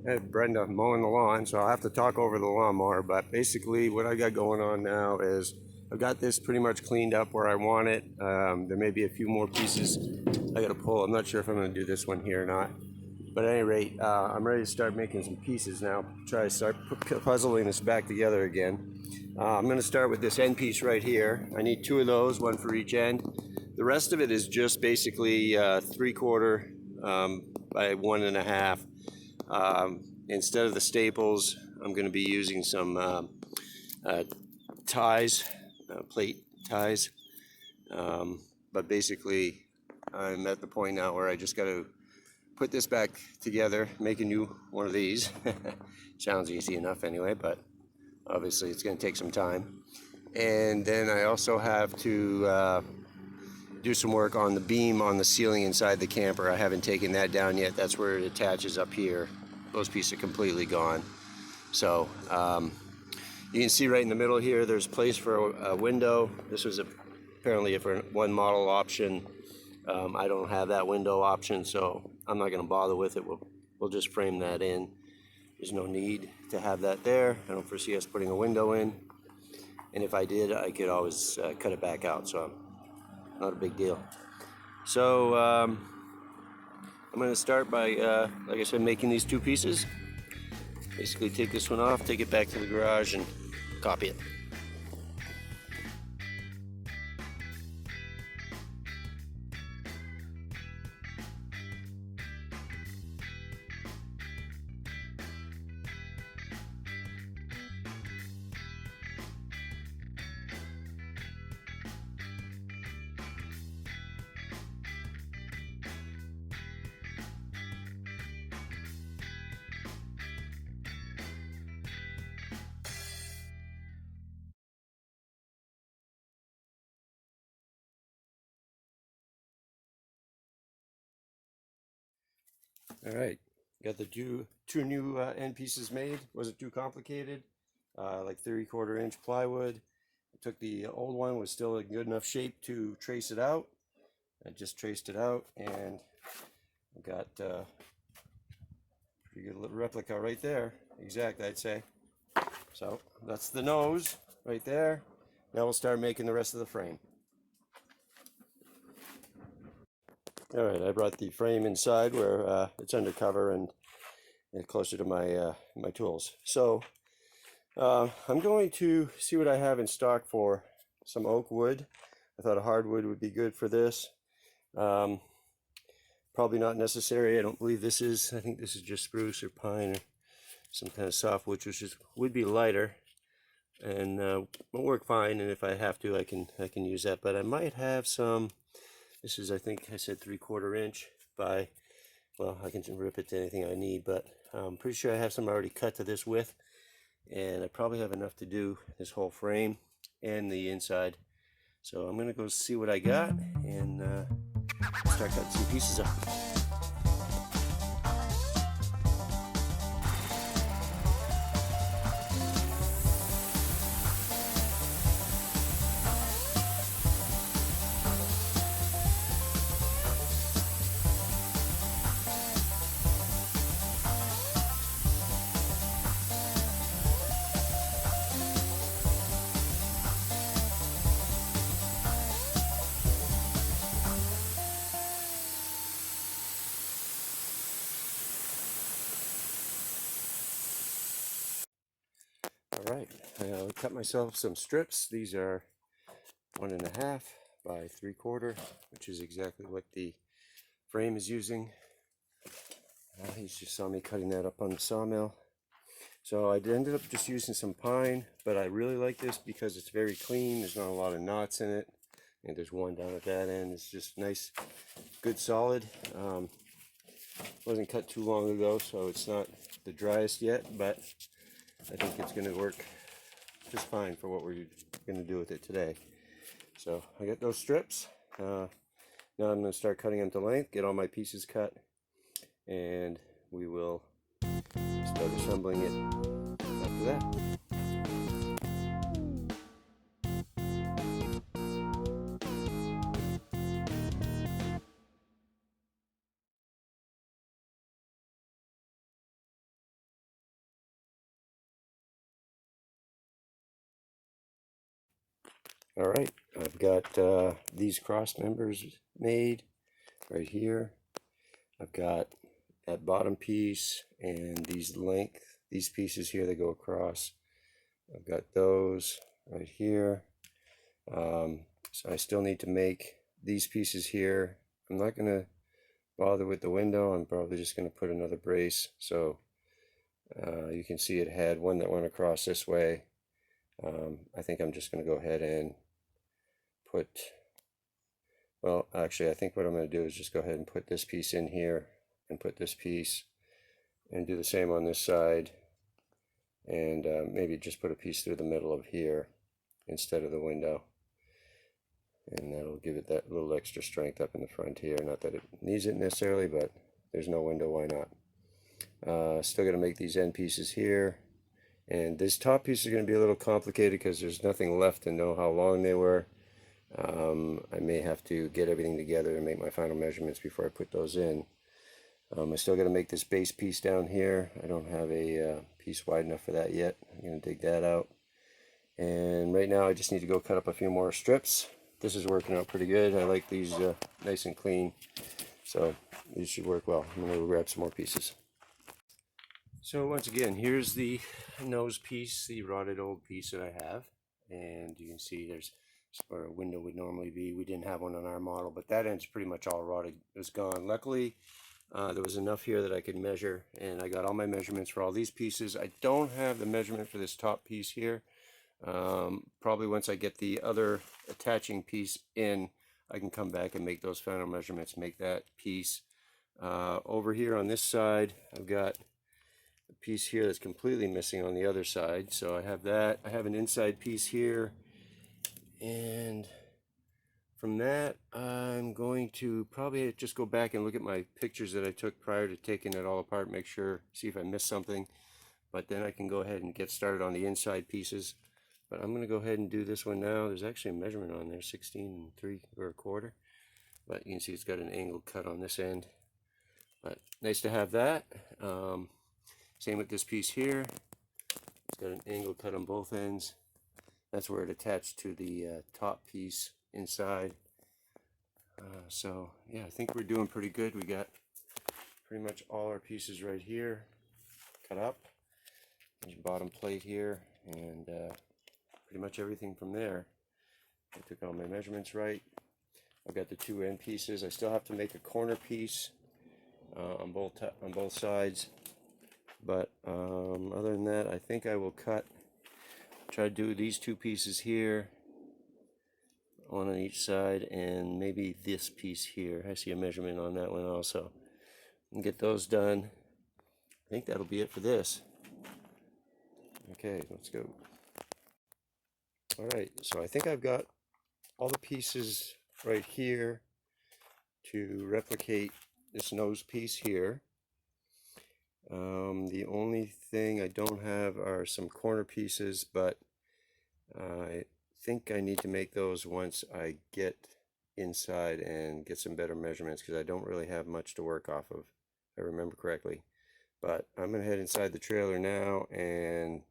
I had Brenda mowing the lawn, so I'll have to talk over the lawnmower. But basically, what I got going on now is I've got this pretty much cleaned up where I want it. There may be a few more pieces I got to pull. I'm not sure if I'm going to do this one here or not. But at any rate, I'm ready to start making some pieces now. Try to start puzzling this back together again. I'm going to start with this end piece right here. I need two of those, one for each end. The rest of it is just basically 3/4 by 1.5. Instead of the staples, I'm going to be using some ties, plate ties. But basically, I'm at the point now where I just got to put this back together, make a new one of these. Sounds easy enough anyway, but obviously it's going to take some time. And then I also have to do some work on the beam on the ceiling inside the camper. I haven't taken that down yet. That's where it attaches up here. Those pieces are completely gone. So you can see right in the middle here, there's place for a window. This was apparently a one model option. I don't have that window option, so I'm not going to bother with it. We'll just frame that in. There's no need to have that there. I don't foresee us putting a window in. And if I did, I could always cut it back out, so not a big deal. So I'm going to start by, like I said, making these two pieces. Basically take this one off, take it back to the garage and copy it. All right, got the two new end pieces made. Wasn't too complicated. Like 3/4 inch plywood. I took the old one, was still in good enough shape to trace it out. I just traced it out, and I got pretty good little replica right there. Exact, I'd say. So that's the nose right there. Now we'll start making the rest of the frame. All right, I brought the frame inside where it's undercover and closer to my tools. So I'm going to see what I have in stock for some oak wood. I thought a hardwood would be good for this. Probably not necessary. I don't believe this is. I think this is just spruce or pine or some kind of softwood, which would be lighter and will work fine. And if I have to, I can use that. But I might have some. This is, I think I said 3/4 inch by, well, I can rip it to anything I need, but I'm pretty sure I have some already cut to this width, and I probably have enough to do this whole frame and the inside. So I'm gonna go see what I got and start cutting some pieces up. All right, I cut myself some strips. These are 1.5 by 3/4, which is exactly what the frame is using. You just saw me cutting that up on the sawmill. So I ended up just using some pine, but I really like this because it's very clean. There's not a lot of knots in it. And there's one down at that end. It's just nice, good solid. Wasn't cut too long ago, so it's not the driest yet, but I think it's going to work just fine for what we're going to do with it today. So I got those strips. Now I'm going to start cutting them to length, get all my pieces cut, and we will start assembling it after that. All right, I've got these cross members made right here. I've got that bottom piece and these pieces here that go across. I've got those right here. So I still need to make these pieces here. I'm not going to bother with the window. I'm probably just going to put another brace. So you can see it had one that went across this way. I think I'm just going to go ahead and put, well, actually, I think what I'm going to do is just go ahead and put this piece in here and put this piece and do the same on this side, and maybe just put a piece through the middle of here instead of the window, and that'll give it that little extra strength up in the front here. Not that it needs it necessarily, but there's no window, why not? Still got to make these end pieces here, and this top piece is going to be a little complicated because there's nothing left to know how long they were. I may have to get everything together and make my final measurements before I put those in. I still got to make this base piece down here. I don't have a piece wide enough for that yet. I'm going to dig that out. And right now I just need to go cut up a few more strips. This is working out pretty good. I like these nice and clean. So these should work well. I'm going to go grab some more pieces. So once again, here's the nose piece, the rotted old piece that I have. And you can see there's where a window would normally be. We didn't have one on our model, but that end's pretty much all rotted. It was gone. Luckily, there was enough here that I could measure, and I got all my measurements for all these pieces. I don't have the measurement for this top piece here. Probably once I get the other attaching piece in, I can come back and make those final measurements, make that piece. Over here on this side, I've got a piece here that's completely missing on the other side. So I have that. I have an inside piece here, and from that, I'm going to probably just go back and look at my pictures that I took prior to taking it all apart, make sure, see if I missed something. But then I can go ahead and get started on the inside pieces. But I'm going to go ahead and do this one now. There's actually a measurement on there, 16 3/4. But you can see it's got an angled cut on this end. But nice to have that. Same with this piece here. It's got an angled cut on both ends. That's where it attached to the top piece inside. So yeah, I think we're doing pretty good. We got pretty much all our pieces right here cut up. There's bottom plate here, and pretty much everything from there. I took all my measurements right. I've got the two end pieces. I still have to make a corner piece on both sides, but other than that, I think I will try to do these two pieces here, one on each side, and maybe this piece here. I see a measurement on that one also. And get those done. I think that'll be it for this. Okay, let's go. All right, so I think I've got all the pieces right here to replicate this nose piece here. The only thing I don't have are some corner pieces, but I think I need to make those once I get inside and get some better measurements, because I don't really have much to work off of, if I remember correctly. But I'm going to head inside the trailer now, and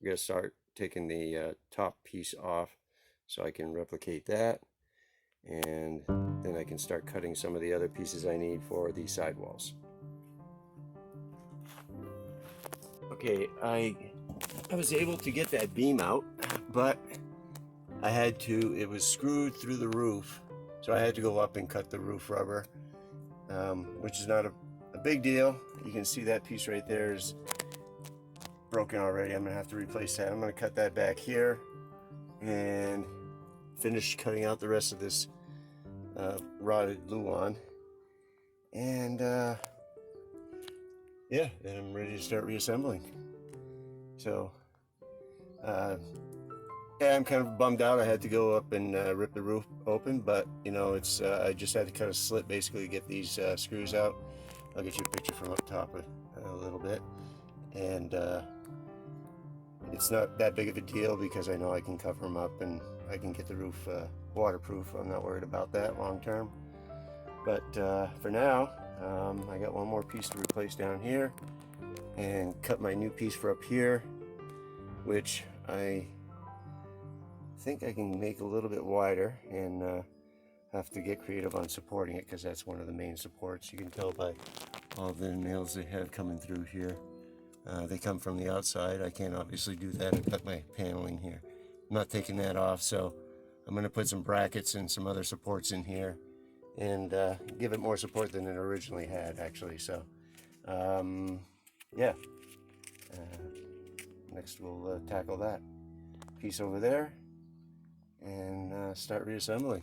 we're going to start taking the top piece off so I can replicate that, and then I can start cutting some of the other pieces I need for the sidewalls. Okay, I was able to get that beam out, but it was screwed through the roof, so I had to go up and cut the roof rubber, which is not a big deal. You can see that piece right there is broken already. I'm gonna have to replace that. I'm gonna cut that back here and finish cutting out the rest of this rotted Luan, and yeah, then I'm ready to start reassembling. So yeah, I'm kind of bummed out. I had to go up and rip the roof open, but you know, it's I just had to cut a slit basically to get these screws out. I'll get you a picture from up top a little bit, and it's not that big of a deal because I know I can cover them up and I can get the roof waterproof. I'm not worried about that long term. But for now, I got one more piece to replace down here and cut my new piece for up here, which I think I can make a little bit wider and have to get creative on supporting it, because that's one of the main supports. You can tell by all the nails they have coming through here. They come from the outside. I can't obviously do that and cut my paneling here. I'm not taking that off, so I'm going to put some brackets and some other supports in here and give it more support than it originally had, actually. So yeah, next we'll tackle that piece over there and start reassembling.